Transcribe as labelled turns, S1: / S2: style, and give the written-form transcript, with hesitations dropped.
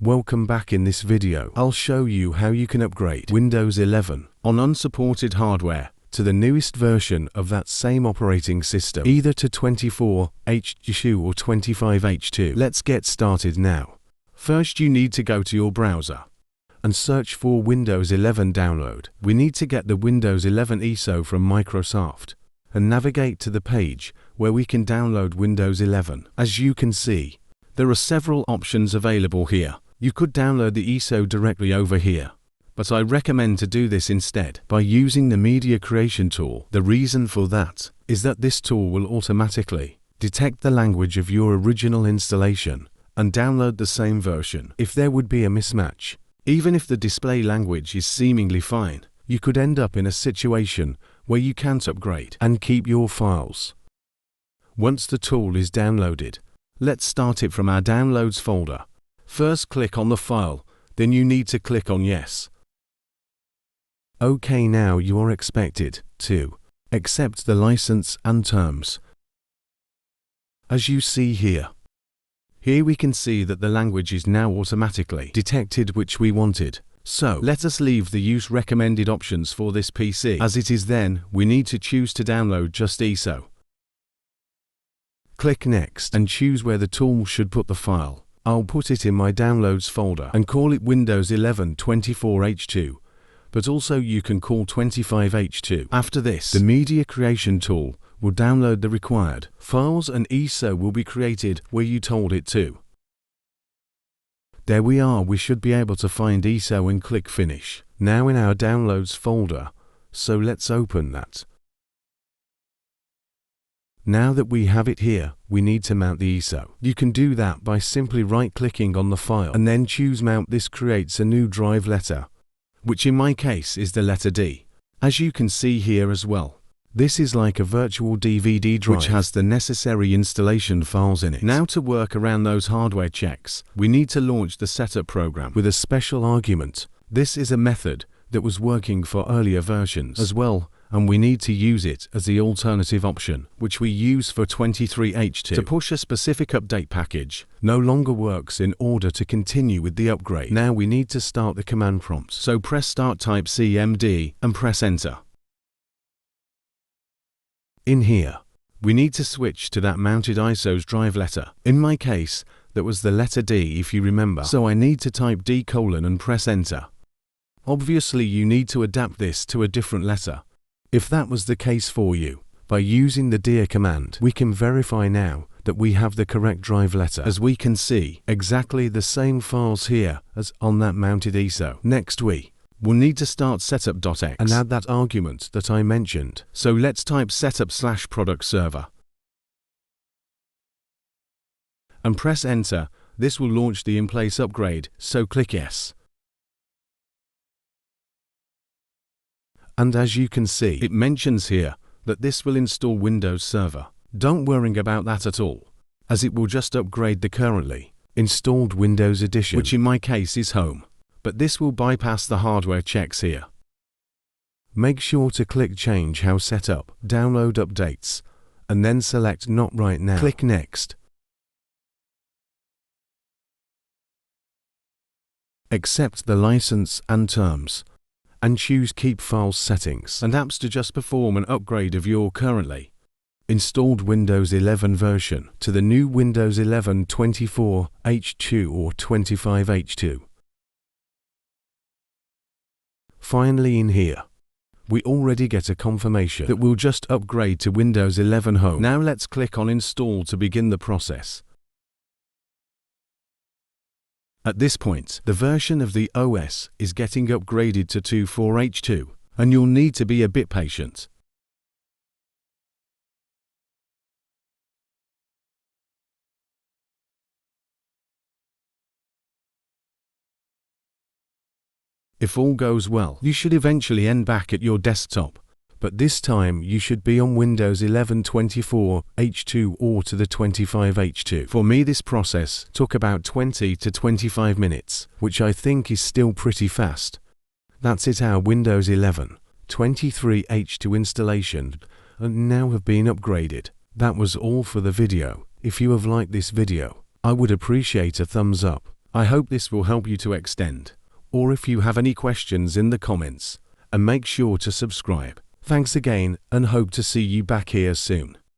S1: Welcome back. In this video, I'll show you how you can upgrade Windows 11 on unsupported hardware to the newest version of that same operating system, either to 24H2 or 25H2. Let's get started now. First, you need to go to your browser and search for Windows 11 download. We need to get the Windows 11 ISO from Microsoft and navigate to the page where we can download Windows 11. As you can see, there are several options available here. You could download the ISO directly over here, but I recommend to do this instead by using the media creation tool. The reason for that is that this tool will automatically detect the language of your original installation and download the same version. If there would be a mismatch, even if the display language is seemingly fine, you could end up in a situation where you can't upgrade and keep your files. Once the tool is downloaded, let's start it from our Downloads folder. First, click on the file, then you need to click on Yes. OK, now you are expected to accept the license and terms. As you see here we can see that the language is now automatically detected, which we wanted. So let us leave the use recommended options for this PC as it is. Then we need to choose to download just ISO. Click Next and choose where the tool should put the file. I'll put it in my Downloads folder and call it Windows 11 24H2, but also you can call 25H2. After this, the media creation tool will download the required files and ISO will be created where you told it to. There we are. We should be able to find ISO and click Finish. Now in our Downloads folder, so let's open that. Now that we have it here, we need to mount the ISO. You can do that by simply right-clicking on the file and then choose Mount. This creates a new drive letter, which in my case is the letter D. As you can see here as well, this is like a virtual DVD drive which has the necessary installation files in it. Now to work around those hardware checks, we need to launch the setup program with a special argument. This is a method that was working for earlier versions as well, and we need to use it as the alternative option, which we use for 23H2. To push a specific update package no longer works in order to continue with the upgrade. Now we need to start the command prompt. So press Start, type CMD and press Enter. In here, we need to switch to that mounted ISO's drive letter. In my case, that was the letter D, if you remember. So I need to type D: and press Enter. Obviously you need to adapt this to a different letter. If that was the case for you, by using the dir command, we can verify now that we have the correct drive letter, as we can see exactly the same files here as on that mounted ISO. Next we will need to start setup.x and add that argument that I mentioned. So let's type setup/product server and press Enter. This will launch the in-place upgrade, so click Yes. And as you can see, it mentions here that this will install Windows Server. Don't worry about that at all, as it will just upgrade the currently installed Windows Edition, which in my case is Home. But this will bypass the hardware checks here. Make sure to click Change How Setup, Download Updates, and then select Not Right Now. Click Next. Accept the license and terms, and choose Keep Files Settings and Apps to just perform an upgrade of your currently installed Windows 11 version to the new Windows 11 24H2 or 25H2. Finally, in here, we already get a confirmation that we'll just upgrade to Windows 11 Home. Now let's click on Install to begin the process. At this point, the version of the OS is getting upgraded to 24H2, and you'll need to be a bit patient. If all goes well, you should eventually end back at your desktop, but this time you should be on Windows 11 24H2 or to the 25H2. For me, this process took about 20 to 25 minutes, which I think is still pretty fast. That's it, our Windows 11 23H2 installation and now have been upgraded. That was all for the video. If you have liked this video, I would appreciate a thumbs up I hope this will help you to extend, or if you have any questions in the comments, and make sure to subscribe. Thanks again and hope to see you back here soon.